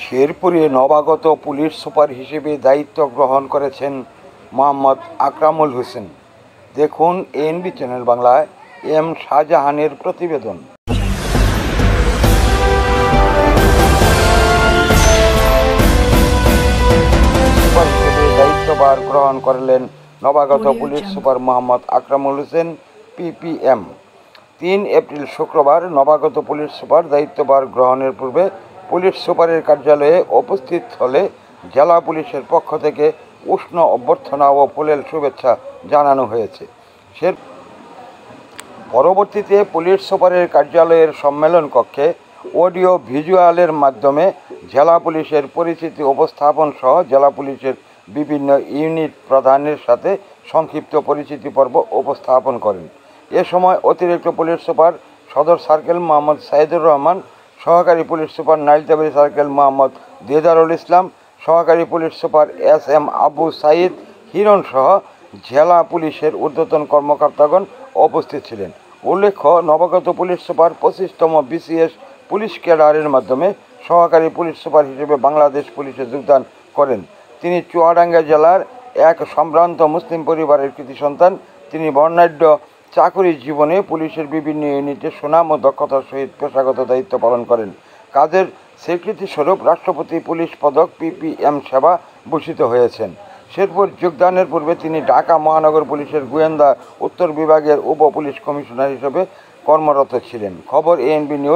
শেরপুরে নবাগত police super হিসেবে দায়িত্ব গ্রহণ করেছেন মোহাম্মদ আকরামুল হোসেন। দেখুন এএনবি চ্যানেল বাংলায় এম শাহজাহানের প্রতিবেদন। সুপার হিসেবে দায়িত্বভার গ্রহণ করলেন নবাগত police super Mohammad Akramul Hossain PPM. 3 April শুক্রবার নবাগত পুলিশ সুপার দায়িত্বভার গ্রহণের পূর্বে পুলিশ সুপারের কার্যালয়ে উপস্থিত হলে জেলা পুলিশের পক্ষ থেকে উষ্ণ অভ্যর্থনা ও ফুলেল শুভেচ্ছা জানানো হয়েছে। পরবর্তীতে পুলিশ সুপারের কার্যালয়ের সম্মেলন কক্ষে অডিও ভিজুয়ালের মাধ্যমে জেলা পুলিশের পরিচিতি উপস্থাপন সহ জেলা পুলিশের বিভিন্ন ইউনিট প্রধানের সাথে সংক্ষিপ্ত পরিচিতি পর্ব উপস্থাপন করেন। এ সময় অতিরিক্ত পুলিশ সুপার সদর সার্কেল মোহাম্মদ সাইদুর রহমান, সহকারী police super Nalitabari circle Mohammad Dedarul Islam, সহকারী police super SM Abu Sayeed Hiron সহ জেলা পুলিশের ঊর্ধ্বতন কর্মকর্তাগণ উপস্থিত ছিলেন। উল্লেখ্য, নবাগত পুলিশ সুপার 25তম BCS পুলিশ ক্যাডারের মাধ্যমে সহকারী পুলিশ সুপার হিসেবে বাংলাদেশ পুলিশে যোগদান করেন। তিনি চুয়াডাঙ্গা জেলার এক সম্ভ্রান্ত মুসলিম পরিবারের কৃতি সন্তান। তিনি বর্ণাঢ্য চাকরি জীবনে পুলিশের বিভিন্ন ইউনিটে সুনাম ও দক্ষতার সহিত পেশাগত দায়িত্ব পালন করেন। কাজের স্বীকৃতিস্বরূপ রাষ্ট্রপতি পুলিশ পদক PPM সেবা ভূষিত হয়েছেন। শেরপুর যোগদানের পূর্বে তিনি ঢাকা মহানগর পুলিশের গোয়েন্দা উত্তর বিভাগের উপ পুলিশ কমিশনার হিসেবে কর্মরত ছিলেন। খবর ANB নিউজ।